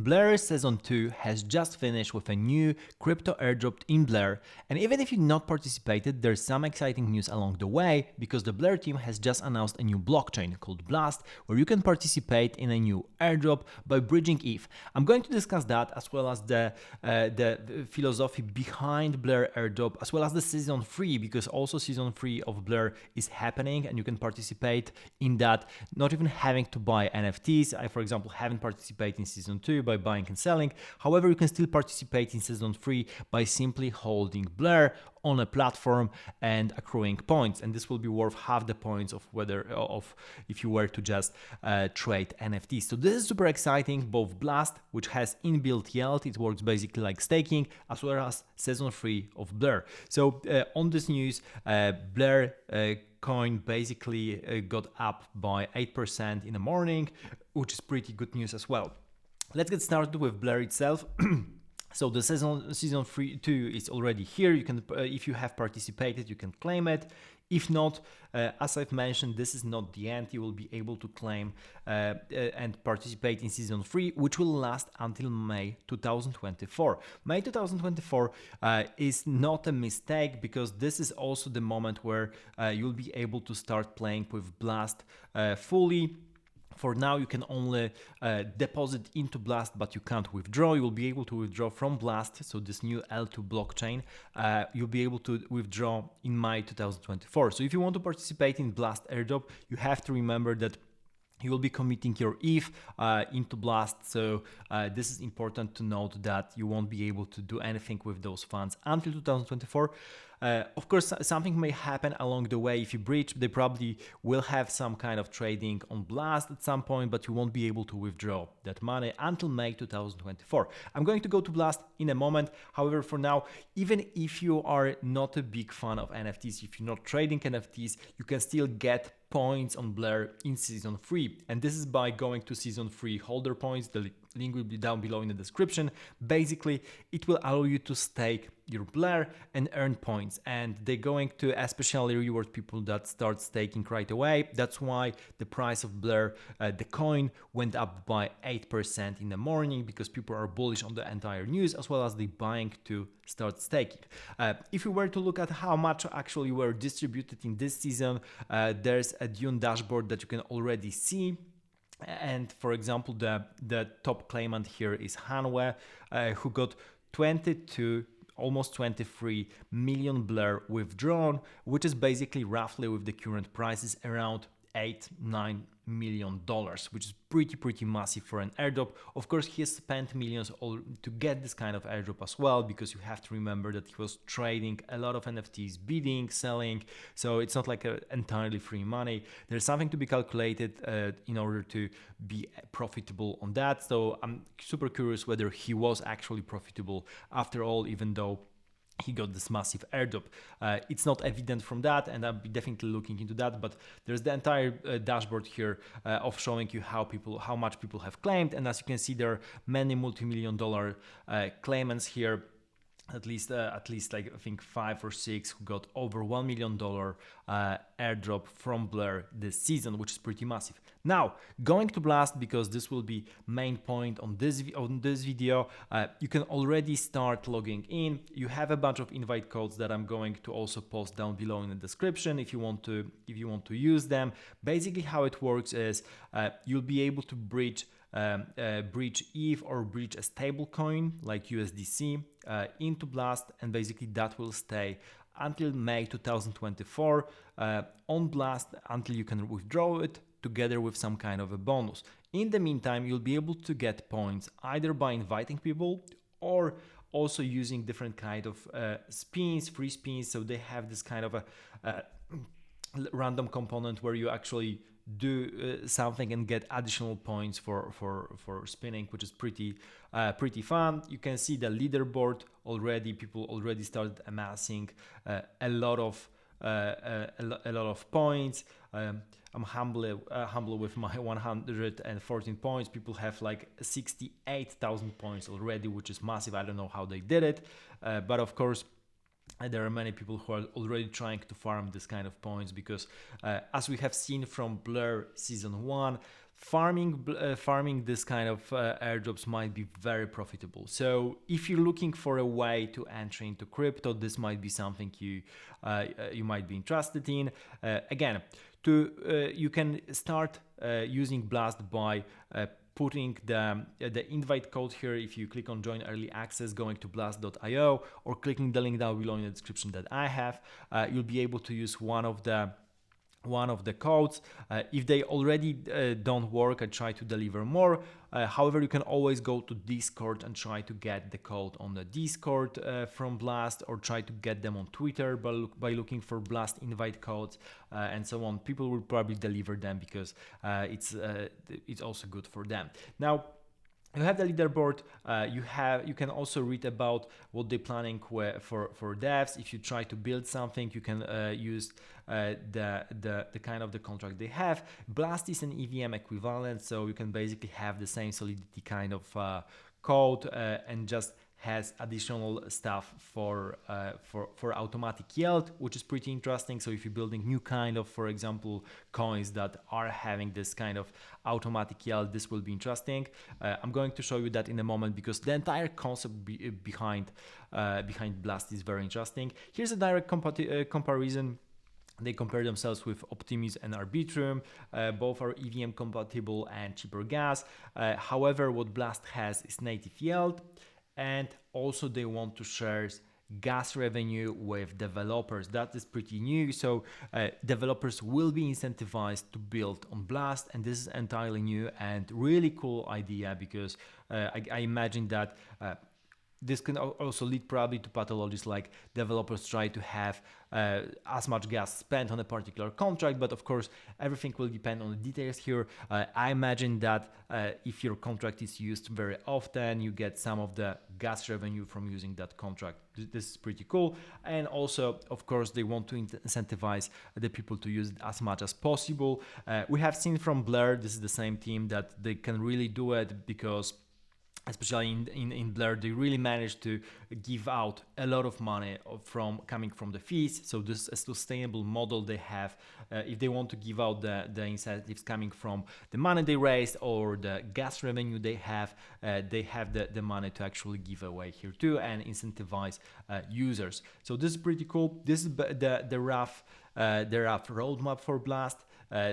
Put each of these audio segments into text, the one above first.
Blur Season 2 has just finished with a new crypto airdrop in Blur, and even if you not participated, there's some exciting news along the way because the Blur team has just announced a new blockchain called Blast where you can participate in a new airdrop by bridging ETH. I'm going to discuss that as well as the philosophy behind Blur airdrop as well as the Season 3 because also Season 3 of Blur is happening and you can participate in that not even having to buy NFTs. I, for example, haven't participated in Season 2 by buying and selling. However, you can still participate in Season 3 by simply holding Blur on a platform and accruing points, and this will be worth half the points of if you were to just trade NFTs. So this is super exciting. Both Blast, which has inbuilt yield, it works basically like staking, as well as Season 3 of Blur. So on this news, Blur coin basically got up by 8% in the morning, which is pretty good news as well. Let's get started with Blur itself. So the season 2 is already here. You can, if you have participated, you can claim it. If not, as I've mentioned, this is not the end. You will be able to claim and participate in Season 3, which will last until May 2024. May 2024 is not a mistake because this is also the moment where you'll be able to start playing with Blast fully. For now, you can only deposit into Blast, but you can't withdraw. You will be able to withdraw from Blast, so this new L2 blockchain, you'll be able to withdraw in May 2024. So if you want to participate in Blast airdrop, you have to remember that you will be committing your ETH into Blast, so this is important to note that you won't be able to do anything with those funds until 2024. Of course, something may happen along the way. If you breach, they probably will have some kind of trading on Blast at some point, but you won't be able to withdraw that money until May 2024. I'm going to go to Blast in a moment. However, for now, even if you are not a big fan of NFTs, if you're not trading NFTs, you can still get points on Blur in Season 3. And this is by going to Season 3 holder points. The link will be down below in the description. Basically, it will allow you to stake your Blur and earn points. And they're going to especially reward people that start staking right away. That's why the price of Blur, the coin, went up by 8% in the morning because people are bullish on the entire news as well as they buying to start staking. If you were to look at how much actually were distributed in this season, there's a Dune dashboard that you can already see. And for example, the top claimant here is Hanwei, who got 22 almost 23 million Blur withdrawn, which is basically roughly with the current prices around $8-9 million, which is pretty massive for an airdrop. Of course, he has spent millions to get this kind of airdrop as well, because you have to remember that he was trading a lot of NFTs, bidding, selling, so it's not like entirely free money. There's something to be calculated in order to be profitable on that. So I'm super curious whether he was actually profitable after all, even though he got this massive airdrop. It's not evident from that, and I'll be definitely looking into that, but there's the entire dashboard here of showing you how much people have claimed. And as you can see, there are many multi-million-dollar claimants here. At least like I think 5 or 6 who got over $1 million airdrop from Blur this season, which is pretty massive. Now, going to Blast, because this will be main point on this video, you can already start logging in. You have a bunch of invite codes that I'm going to also post down below in the description if you want to use them. Basically, how it works is you'll be able to breach ETH or breach a stablecoin like USDC into Blast, and basically that will stay until May 2024 on Blast until you can withdraw it together with some kind of a bonus. In the meantime, you'll be able to get points either by inviting people or also using different kind of spins, free spins. So they have this kind of a random component where you actually do something and get additional points for spinning, which is pretty fun. You can see the leaderboard already. People already started amassing a lot of points. I'm humble with my 114 points. People have like 68,000 points already, which is massive. I don't know how they did it, but of course, there are many people who are already trying to farm this kind of points because as we have seen from Blur Season 1, farming this kind of airdrops might be very profitable. So if you're looking for a way to enter into crypto, this might be something you might be interested in. Again, you can start using Blast by putting the invite code here. If you click on join early access, going to blast.io, or clicking the link down below in the description that I have, you'll be able to use one of the codes. If they already don't work, I try to deliver more. However, you can always go to Discord and try to get the code on the Discord from Blast, or try to get them on Twitter by looking for Blast invite codes and so on. People will probably deliver them because it's also good for them. Now, you have the leaderboard. You can also read about what they're planning for devs. If you try to build something, you can use the kind of the contract they have. Blast is an EVM equivalent, so you can basically have the same Solidity kind of code and just has additional stuff for automatic yield, which is pretty interesting. So if you're building new kind of, for example, coins that are having this kind of automatic yield, this will be interesting. I'm going to show you that in a moment, because the entire concept behind Blast is very interesting. Here's a direct comparison. They compare themselves with Optimus and Arbitrum. Both are EVM compatible and cheaper gas. However, what Blast has is native yield, and also they want to share gas revenue with developers. That is pretty new. So developers will be incentivized to build on Blast, and this is entirely new and really cool idea, because I imagine that this can also lead probably to pathologies like developers try to have as much gas spent on a particular contract, but of course everything will depend on the details here. I imagine that if your contract is used very often, you get some of the gas revenue from using that contract. This is pretty cool. And also, of course, they want to incentivize the people to use it as much as possible. We have seen from Blur, this is the same team, that they can really do it, because especially in Blur, they really managed to give out a lot of money coming from the fees. So this is a sustainable model they have. If they want to give out the incentives coming from the money they raised or the gas revenue they have the money to actually give away here too and incentivize users. So this is pretty cool. This is the rough roadmap for Blast.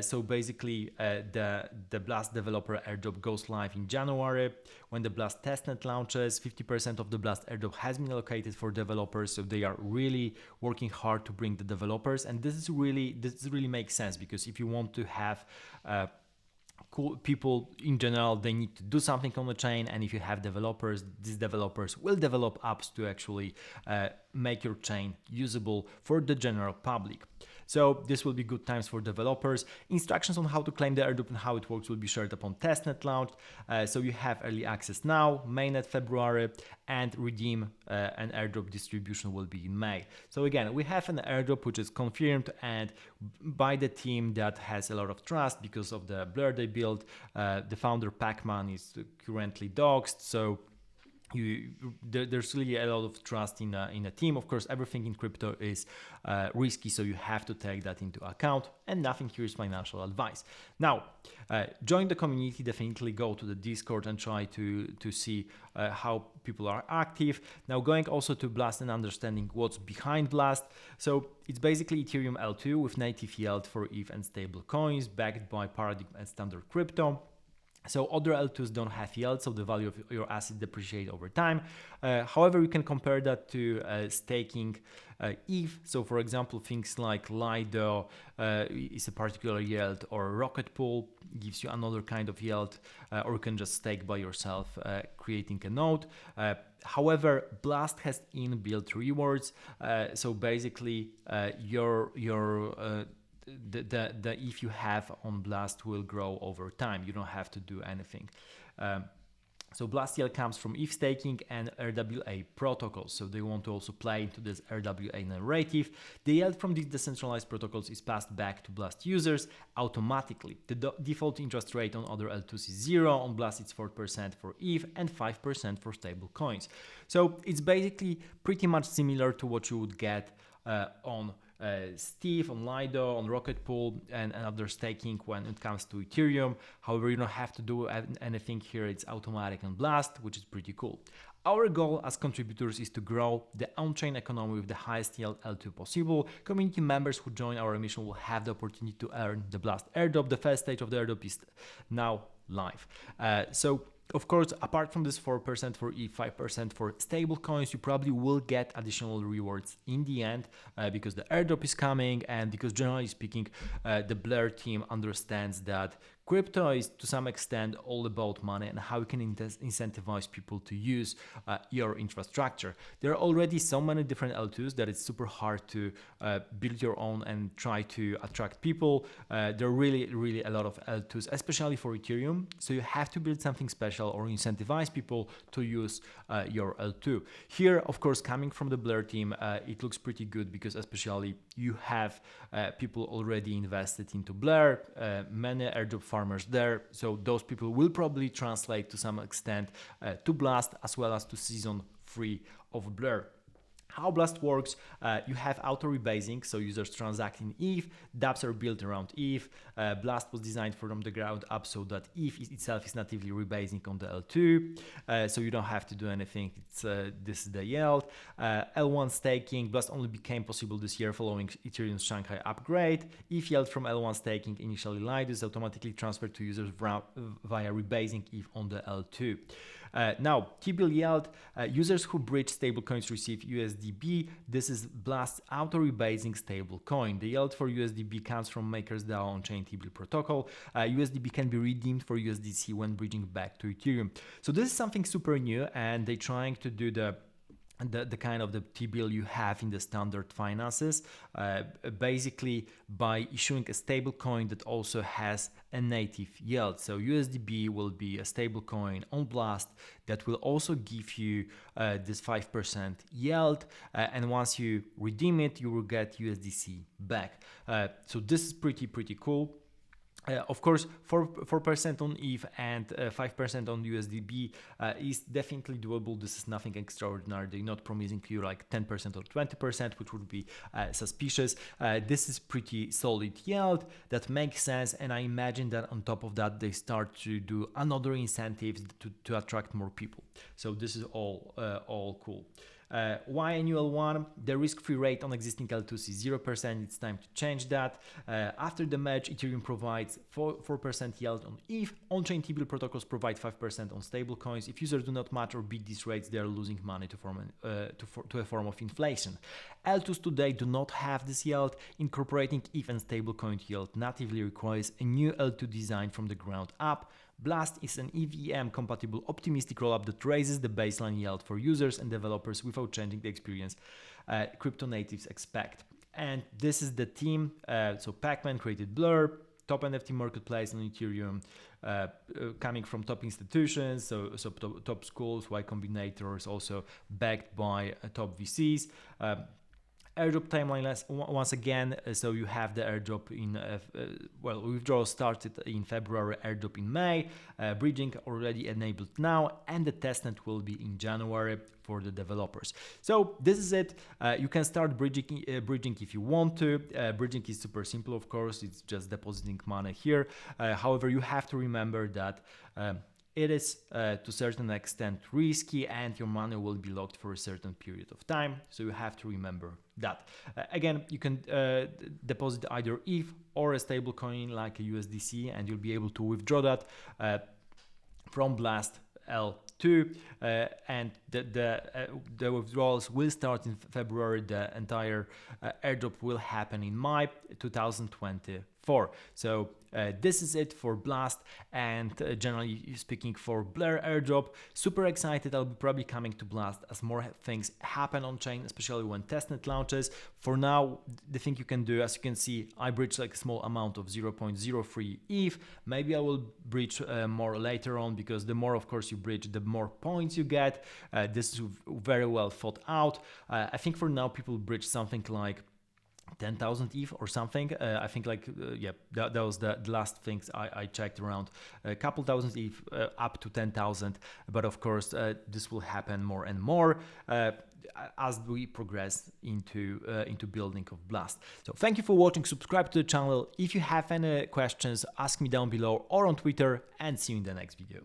So basically, the Blast developer airdrop goes live in January. When the Blast testnet launches, 50% of the Blast airdrop has been allocated for developers. So they are really working hard to bring the developers, and this really makes sense, because if you want to have cool people in general, they need to do something on the chain, and if you have developers, these developers will develop apps to actually make your chain usable for the general public. So this will be good times for developers. Instructions on how to claim the airdrop and how it works will be shared upon testnet launch. So you have early access now, mainnet February, and redeem and airdrop distribution will be in May. So again, we have an airdrop which is confirmed and by the team that has a lot of trust because of the Blur they built. The founder Pacman is currently doxxed, so there's really a lot of trust in a team. Of course, everything in crypto is risky, so you have to take that into account, and nothing here is financial advice. Now, join the community, definitely go to the Discord and try to see how people are active. Now, going also to Blast and understanding what's behind Blast. So it's basically Ethereum L2 with native yield for ETH and stable coins, backed by Paradigm and Standard Crypto. So other L2s don't have yield, so the value of your asset depreciate over time. However, you can compare that to staking ETH. So for example, things like Lido is a particular yield, or Rocket Pool gives you another kind of yield, or you can just stake by yourself, creating a node. However, Blast has inbuilt rewards. So basically, the ETH you have on Blast will grow over time. You don't have to do anything. So Blast yield comes from ETH staking and RWA protocols. So they want to also play into this RWA narrative. The yield from these decentralized protocols is passed back to Blast users automatically. The default interest rate on other L2s is 0. On Blast, it's 4% for ETH and 5% for stable coins. So it's basically pretty much similar to what you would get on Steve, on Lido, on Rocket Pool, and other staking when it comes to Ethereum. However, you don't have to do anything here. It's automatic on Blast, which is pretty cool. Our goal as contributors is to grow the on-chain economy with the highest yield L2 possible. Community members who join our mission will have the opportunity to earn the Blast airdrop. The first stage of the airdrop is now live. So of course, apart from this 4% for ETH, 5% for stablecoins, you probably will get additional rewards in the end because the airdrop is coming, and because generally speaking, the Blur team understands that crypto is to some extent all about money and how you can incentivize people to use your infrastructure. There are already so many different L2s that it's super hard to build your own and try to attract people. There are really a lot of L2s, especially for Ethereum. So you have to build something special or incentivize people to use your L2. Here, of course, coming from the Blur team, it looks pretty good because especially you have people already invested into Blur, many airdrop farmers there. So those people will probably translate to some extent to Blast as well as to season 3 of Blur. How Blast works, you have auto rebasing, so users transact in ETH, dApps are built around ETH. Blast was designed from the ground up so that ETH itself is natively rebasing on the L2, so you don't have to do anything. This is the yield. L1 staking, Blast only became possible this year following Ethereum's Shanghai upgrade. ETH yield from L1 staking, initially light, is automatically transferred to users via rebasing ETH on the L2. Now, T-bill yield, users who bridge stablecoins receive USDB. This is Blast's auto-rebasing stablecoin. The yield for USDB comes from Maker's DAO on-chain T-bill protocol. USDB can be redeemed for USDC when bridging back to Ethereum. So this is something super new, and they're trying to do the kind of the T-bill you have in the standard finances, basically by issuing a stable coin that also has a native yield. So USDB will be a stable coin on Blast that will also give you this 5% yield, and once you redeem it, you will get USDC back. So this is pretty cool. Of course, 4% on ETH and 5% on USDB is definitely doable. This is nothing extraordinary. They're not promising you like 10% or 20%, which would be suspicious. This is pretty solid yield that makes sense, and I imagine that on top of that, they start to do another incentives to attract more people. So this is all cool. Why annual one? The risk-free rate on existing L2s is 0%. It's time to change that. After the merge, Ethereum provides 4% yield on ETH. On-chain T-bill protocols provide 5% on stablecoins. If users do not match or beat these rates, they are losing money to a form of inflation. L2s today do not have this yield. Incorporating ETH and stablecoin yield natively requires a new L2 design from the ground up. Blast is an EVM-compatible optimistic rollup that raises the baseline yield for users and developers without changing the experience crypto natives expect. And this is the team. So Pac-Man created Blur, top NFT marketplace on Ethereum, coming from top institutions, so top schools, Y Combinator is also backed by top VCs. Airdrop timeline once again, so you have the airdrop in, withdrawal started in February, airdrop in May, bridging already enabled now, and the testnet will be in January for the developers. So this is it. You can start bridging if you want to. Bridging is super simple, of course, it's just depositing money here. However, you have to remember that it is to a certain extent risky, and your money will be locked for a certain period of time. So you have to remember that. Again, you can deposit either ETH or a stable coin like a USDC, and you'll be able to withdraw that from Blast L2, and the withdrawals will start in February. The entire airdrop will happen in May 2024. So this is it for Blast, and generally speaking for Blur airdrop. Super excited. I'll be probably coming to Blast as more things happen on chain, especially when testnet launches. For now, the thing you can do, as you can see, I bridge like a small amount of 0.03 ETH. Maybe I will bridge more later on, because the more, of course, you bridge, the more points you get. This is very well thought out. I think for now people bridge something like 10,000 ETH or something. I think like, yeah, that was the last things I checked, around a couple thousand ETH up to 10,000. But of course, this will happen more and more as we progress into building of Blast. So thank you for watching, subscribe to the channel. If you have any questions, ask me down below or on Twitter, and see you in the next video.